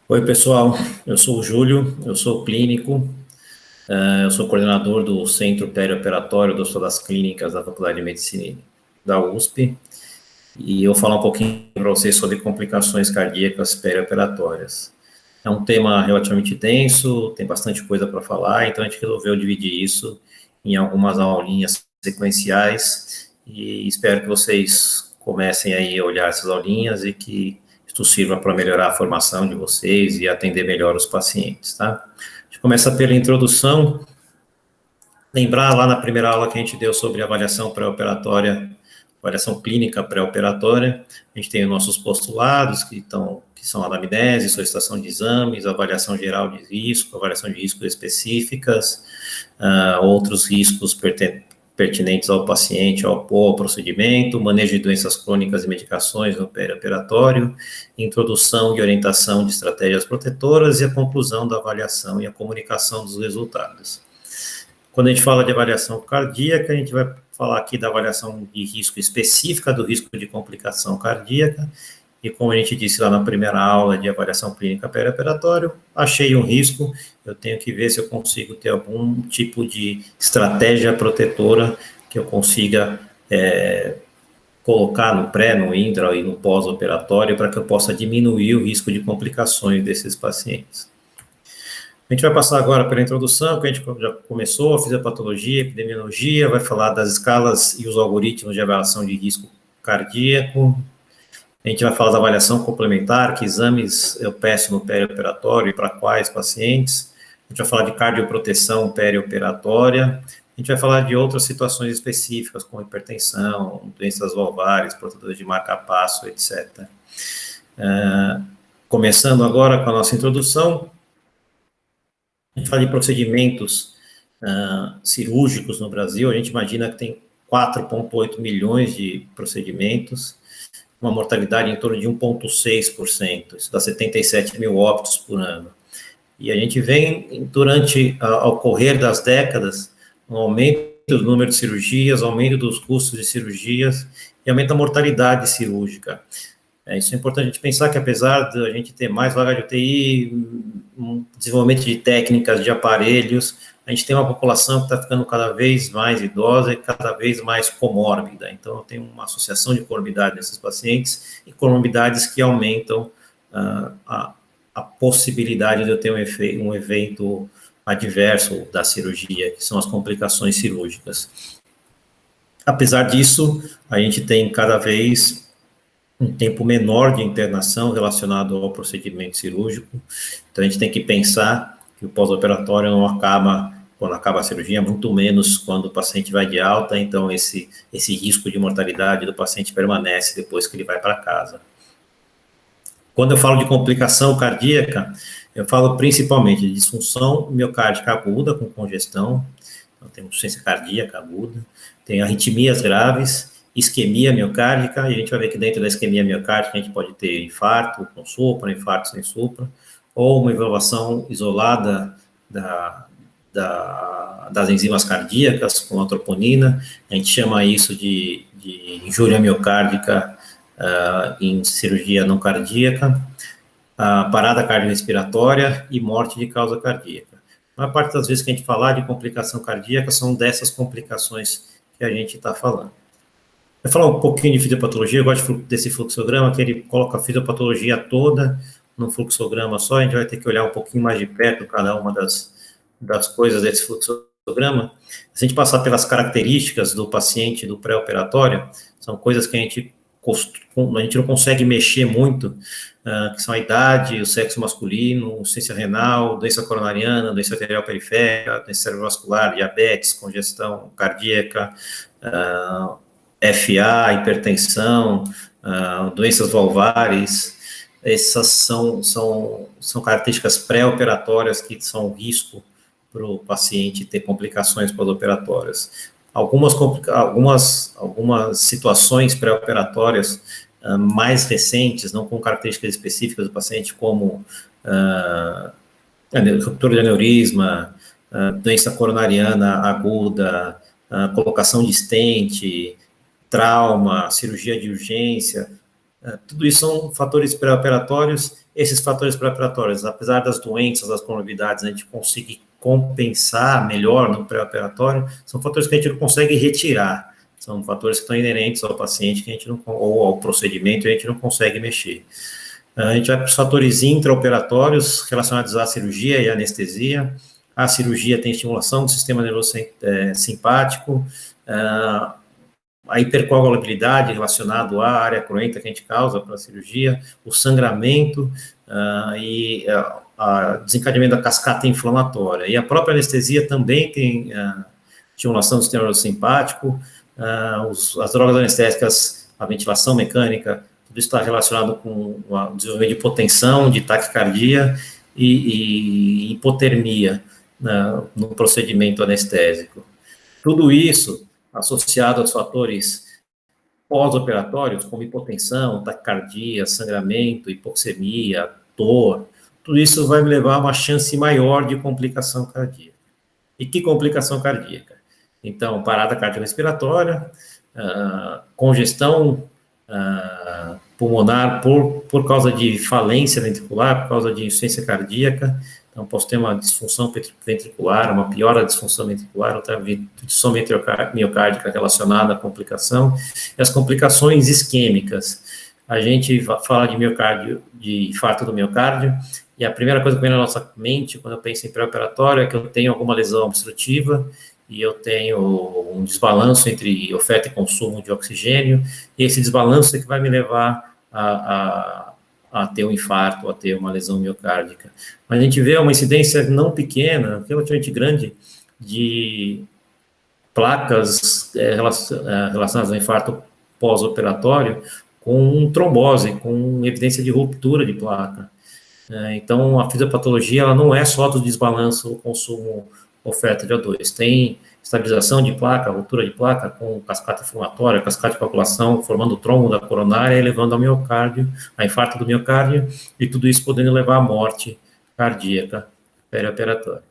Oi, pessoal. Eu sou o Júlio, eu sou clínico, eu sou coordenador do Centro Perioperatório do Hospital das Clínicas da Faculdade de Medicina da USP, e eu vou falar um pouquinho para vocês sobre complicações cardíacas perioperatórias. É um tema relativamente denso, tem bastante coisa para falar, então a gente resolveu dividir isso em algumas aulinhas sequenciais, e espero que vocês comecem aí a olhar essas aulinhas e que isso sirva para melhorar a formação de vocês e atender melhor os pacientes, tá? A gente começa pela introdução. Lembrar lá na primeira aula que a gente deu sobre avaliação pré-operatória, avaliação clínica pré-operatória, a gente tem os nossos postulados, que são a anamnese, solicitação de exames, avaliação geral de risco, avaliação de riscos específicas, outros riscos pertinentes ao paciente, ao procedimento, manejo de doenças crônicas e medicações no perioperatório, introdução e orientação de estratégias protetoras e a conclusão da avaliação e a comunicação dos resultados. Quando a gente fala de avaliação cardíaca, a gente vai falar aqui da avaliação de risco específica do risco de complicação cardíaca, e como a gente disse lá na primeira aula de avaliação clínica perioperatório, achei um risco, eu tenho que ver se eu consigo ter algum tipo de estratégia protetora que eu consiga colocar no pré, no intra e no pós-operatório para que eu possa diminuir o risco de complicações desses pacientes. A gente vai passar agora pela introdução, que a gente já começou, a fisiopatologia, epidemiologia, vai falar das escalas e os algoritmos de avaliação de risco cardíaco. A gente vai falar da avaliação complementar, que exames eu peço no perioperatório e para quais pacientes. A gente vai falar de cardioproteção perioperatória. A gente vai falar de outras situações específicas, como hipertensão, doenças valvares, protetores de marca-passo, etc. Começando agora com a nossa introdução, a gente fala de procedimentos cirúrgicos no Brasil, a gente imagina que tem 4,8 milhões de procedimentos, uma mortalidade em torno de 1,6%, isso dá 77 mil óbitos por ano. E a gente vem, ao correr das décadas, um aumento do número de cirurgias, aumento dos custos de cirurgias e aumento da mortalidade cirúrgica. Isso é importante a gente pensar que, apesar de a gente ter mais vaga de UTI, um desenvolvimento de técnicas, de aparelhos, a gente tem uma população que está ficando cada vez mais idosa e cada vez mais comórbida. Então, tem uma associação de comorbidade nesses pacientes e comorbidades que aumentam a possibilidade de eu ter um evento adverso da cirurgia, que são as complicações cirúrgicas. Apesar disso, a gente tem cada vez um tempo menor de internação relacionado ao procedimento cirúrgico, então a gente tem que pensar que o pós-operatório não acaba quando acaba a cirurgia, muito menos quando o paciente vai de alta, então esse risco de mortalidade do paciente permanece depois que ele vai para casa. Quando eu falo de complicação cardíaca, eu falo principalmente de disfunção miocárdica aguda com congestão, então tem insuficiência cardíaca aguda, tem arritmias graves, isquemia miocárdica, e a gente vai ver que dentro da isquemia miocárdica a gente pode ter infarto com supra, infarto sem supra, ou uma elevação isolada das enzimas cardíacas com a troponina, a gente chama isso de injúria miocárdica em cirurgia não cardíaca, parada cardiorrespiratória e morte de causa cardíaca. A maior parte das vezes que a gente falar de complicação cardíaca são dessas complicações que a gente está falando. Vou falar um pouquinho de fisiopatologia, eu gosto desse fluxograma, que ele coloca a fisiopatologia toda num fluxograma só, a gente vai ter que olhar um pouquinho mais de perto cada uma das coisas desse fluxograma. Se a gente passar pelas características do paciente do pré-operatório, são coisas que a gente não consegue mexer muito, que são a idade, o sexo masculino, insuficiência renal, doença coronariana, doença arterial periférica, doença cerebrovascular, diabetes, congestão cardíaca, FA, hipertensão, doenças valvares. Essas são características pré-operatórias que são um risco para o paciente ter complicações pós-operatórias. Algumas situações pré-operatórias mais recentes, não com características específicas do paciente, como ruptura de aneurisma, doença coronariana aguda, colocação de stent, trauma, cirurgia de urgência, tudo isso são fatores pré-operatórios esses fatores pré-operatórios, apesar das doenças, das comorbidades, a gente conseguir compensar melhor no pré-operatório, são fatores que a gente não consegue retirar, são fatores que estão inerentes ao paciente que a gente não, ou ao procedimento, a gente não consegue mexer. A gente vai para os fatores intraoperatórios relacionados à cirurgia e anestesia. A cirurgia tem estimulação do sistema nervoso simpático, a hipercoagulabilidade relacionado à área cruenta que a gente causa para a cirurgia, o sangramento e a desencadeamento da cascata inflamatória. E a própria anestesia também tem estimulação do sistema nervoso simpático, as drogas anestésicas, a ventilação mecânica, tudo isso está relacionado com o desenvolvimento de hipotensão, de taquicardia e hipotermia no procedimento anestésico. Tudo isso associado aos fatores pós-operatórios, como hipotensão, taquicardia, sangramento, hipoxemia, dor, tudo isso vai me levar a uma chance maior de complicação cardíaca. E que complicação cardíaca? Então, parada cardiorrespiratória, congestão pulmonar por causa de falência ventricular, por causa de insuficiência cardíaca. Então, posso ter uma disfunção ventricular, uma piora da disfunção ventricular, outra disfunção miocárdica relacionada à complicação, e as complicações isquêmicas. A gente fala de miocárdio, de infarto do miocárdio, e a primeira coisa que vem na nossa mente, quando eu penso em pré-operatório, é que eu tenho alguma lesão obstrutiva, e eu tenho um desbalanço entre oferta e consumo de oxigênio, e esse desbalanço é que vai me levar a ter um infarto, a ter uma lesão miocárdica. Mas a gente vê uma incidência não pequena, relativamente grande, de placas relacionadas ao infarto pós-operatório com trombose, com evidência de ruptura de placa. Então, a fisiopatologia ela não é só do desbalanço do consumo oferta de O2, tem estabilização de placa, ruptura de placa com cascata inflamatória, cascata de coagulação, formando o trombo da coronária e levando ao miocárdio, a infarto do miocárdio, e tudo isso podendo levar à morte cardíaca perioperatória.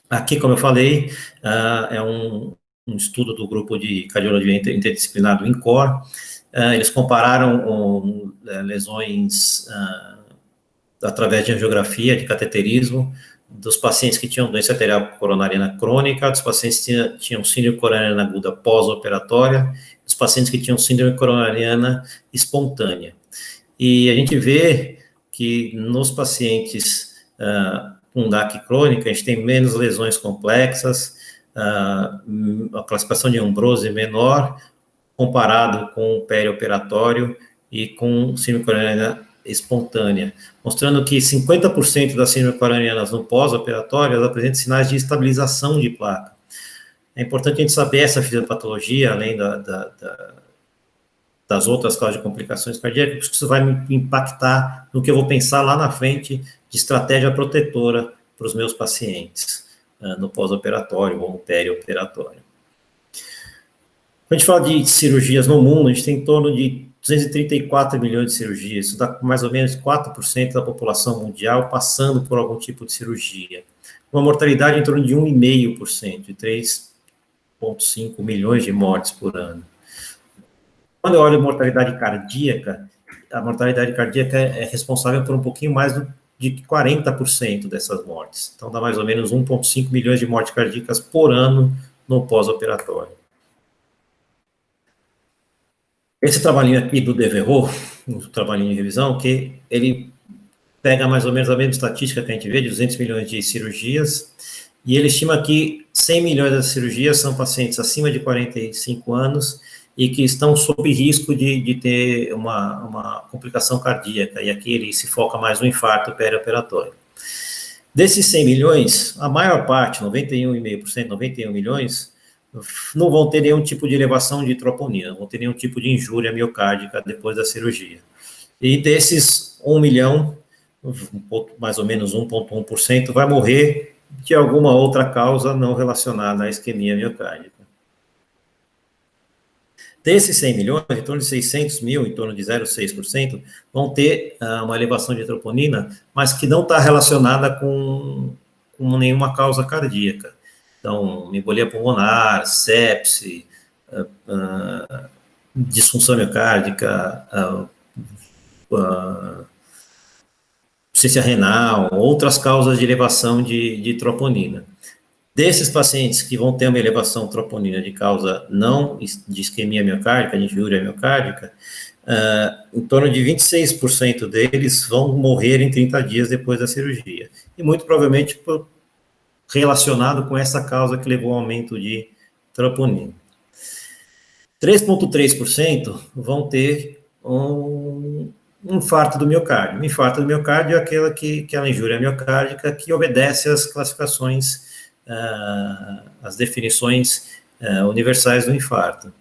Aqui, como eu falei, é um estudo do grupo de cardiologia interdisciplinar do INCOR. Eles compararam lesões através de angiografia, de cateterismo, dos pacientes que tinham doença arterial coronariana crônica, dos pacientes que tinham síndrome coronariana aguda pós-operatória, dos pacientes que tinham síndrome coronariana espontânea. E a gente vê que nos pacientes com DAC crônica, a gente tem menos lesões complexas, a classificação de Ambrose menor, comparado com o perioperatório e com síndrome coronariana espontânea, mostrando que 50% das síndromes coronarianas no pós-operatório apresentam sinais de estabilização de placa. É importante a gente saber essa fisiopatologia, além das outras causas de complicações cardíacas, porque isso vai me impactar no que eu vou pensar lá na frente de estratégia protetora para os meus pacientes, no pós-operatório ou no perioperatório. Quando a gente fala de cirurgias no mundo, a gente tem em torno de 234 milhões de cirurgias, isso dá mais ou menos 4% da população mundial passando por algum tipo de cirurgia. Uma mortalidade em torno de 1,5%, de 3,5 milhões de mortes por ano. Quando eu olho a mortalidade cardíaca, a mortalidade cardíaca é responsável por um pouquinho mais de 40% dessas mortes. Então, dá mais ou menos 1,5 milhões de mortes cardíacas por ano no pós-operatório. Esse trabalhinho aqui do Devereux, um trabalhinho de revisão, que ele pega mais ou menos a mesma estatística que a gente vê, de 200 milhões de cirurgias, e ele estima que 100 milhões das cirurgias são pacientes acima de 45 anos e que estão sob risco de ter uma complicação cardíaca, e aqui ele se foca mais no infarto perioperatório. Desses 100 milhões, a maior parte, 91,5%, 91 milhões, não vão ter nenhum tipo de elevação de troponina, não vão ter nenhum tipo de injúria miocárdica depois da cirurgia. E desses 1 milhão, mais ou menos 1,1%, vai morrer de alguma outra causa não relacionada à isquemia miocárdica. Desses 100 milhões, em torno de 600 mil, em torno de 0,6%, vão ter uma elevação de troponina, mas que não está relacionada com nenhuma causa cardíaca. Então, embolia pulmonar, sepse, disfunção miocárdica, insuficiência renal, outras causas de elevação de troponina. Desses pacientes que vão ter uma elevação troponina de causa não de isquemia miocárdica, de injúria miocárdica, em torno de 26% deles vão morrer em 30 dias depois da cirurgia. E muito provavelmente relacionado com essa causa que levou ao aumento de troponina. 3,3% vão ter um infarto do miocárdio. O infarto do miocárdio é aquela injúria miocárdica que obedece às classificações, às definições universais do infarto.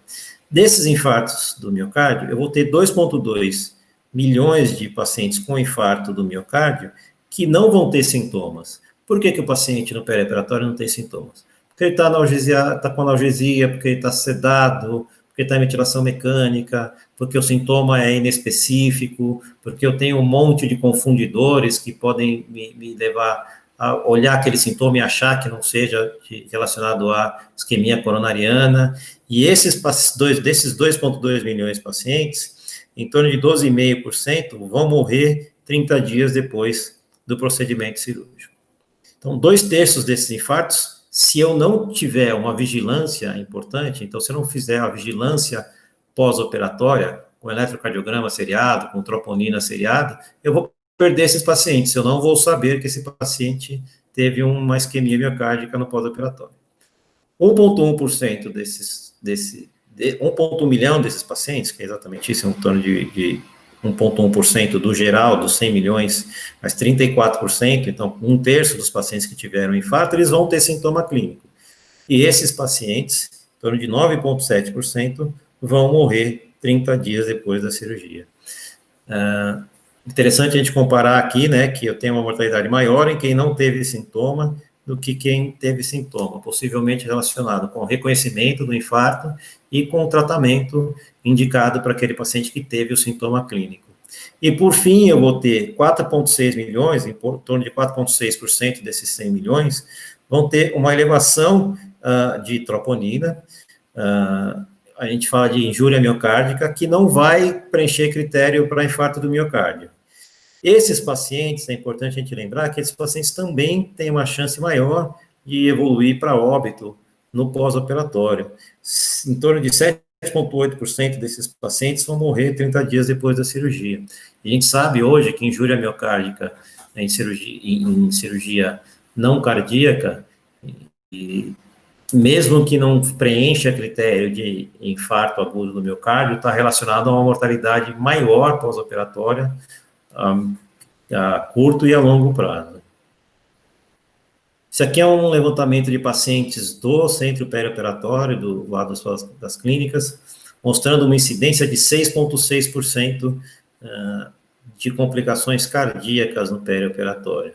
Desses infartos do miocárdio, eu vou ter 2,2 milhões de pacientes com infarto do miocárdio que não vão ter sintomas. Por que o paciente no perioperatório não tem sintomas? Porque ele está com analgesia, porque ele está sedado, porque está em ventilação mecânica, porque o sintoma é inespecífico, porque eu tenho um monte de confundidores que podem me levar a olhar aquele sintoma e achar que não seja relacionado à isquemia coronariana. E desses 2,2 milhões de pacientes, em torno de 12,5% vão morrer 30 dias depois do procedimento cirúrgico. Então, 2/3 desses infartos, se eu não tiver uma vigilância importante, então se eu não fizer a vigilância pós-operatória, com eletrocardiograma seriado, com troponina seriada, eu vou perder esses pacientes, eu não vou saber que esse paciente teve uma isquemia miocárdica no pós-operatório. 1,1% 1,1 milhão desses pacientes, que é exatamente isso, em torno de 1,1% do geral, dos 100 milhões, mas 34%, então 1/3 dos pacientes que tiveram infarto, eles vão ter sintoma clínico. E esses pacientes, em torno de 9,7%, vão morrer 30 dias depois da cirurgia. Interessante a gente comparar aqui, né, que eu tenho uma mortalidade maior em quem não teve sintoma do que quem teve sintoma, possivelmente relacionado com o reconhecimento do infarto e com o tratamento indicado para aquele paciente que teve o sintoma clínico. E, por fim, eu vou ter 4,6 milhões, em torno de 4,6% desses 100 milhões, vão ter uma elevação de troponina, a gente fala de injúria miocárdica, que não vai preencher critério para infarto do miocárdio. Esses pacientes, é importante a gente lembrar que esses pacientes também têm uma chance maior de evoluir para óbito no pós-operatório. Em torno de 7,8% desses pacientes vão morrer 30 dias depois da cirurgia. A gente sabe hoje que injúria miocárdica em cirurgia não cardíaca, e mesmo que não preencha critério de infarto agudo do miocárdio, está relacionado a uma mortalidade maior pós-operatória, a curto e a longo prazo. Isso aqui é um levantamento de pacientes do centro perioperatório, do lado das clínicas, mostrando uma incidência de 6,6% de complicações cardíacas no perioperatório.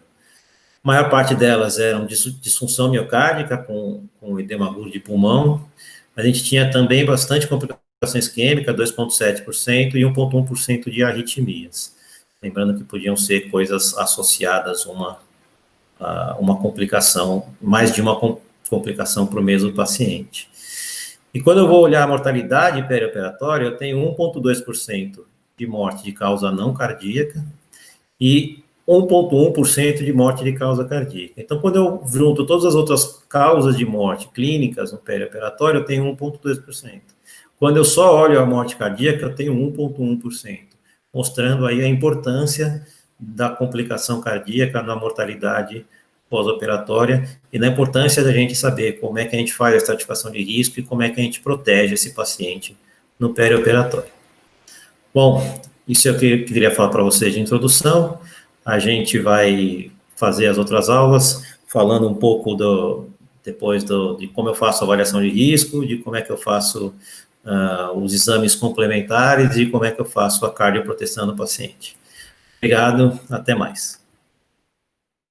A maior parte delas eram disfunção miocárdica, com edema agudo de pulmão. A gente tinha também bastante complicação isquêmica, 2,7%, e 1,1% de arritmias. Lembrando que podiam ser coisas associadas a uma complicação, mais de uma complicação para o mesmo paciente. E quando eu vou olhar a mortalidade perioperatória, eu tenho 1,2% de morte de causa não cardíaca e 1,1% de morte de causa cardíaca. Então, quando eu junto todas as outras causas de morte clínicas no perioperatório, eu tenho 1,2%. Quando eu só olho a morte cardíaca, eu tenho 1,1%, mostrando aí a importância da complicação cardíaca na mortalidade pós-operatória e na importância da gente saber como é que a gente faz a estratificação de risco e como é que a gente protege esse paciente no perioperatório. Bom, isso é o que eu queria falar para vocês de introdução. A gente vai fazer as outras aulas falando um pouco depois de como eu faço a avaliação de risco, de como é que eu faço os exames complementares e como é que eu faço a cardioproteção do paciente. Obrigado, até mais.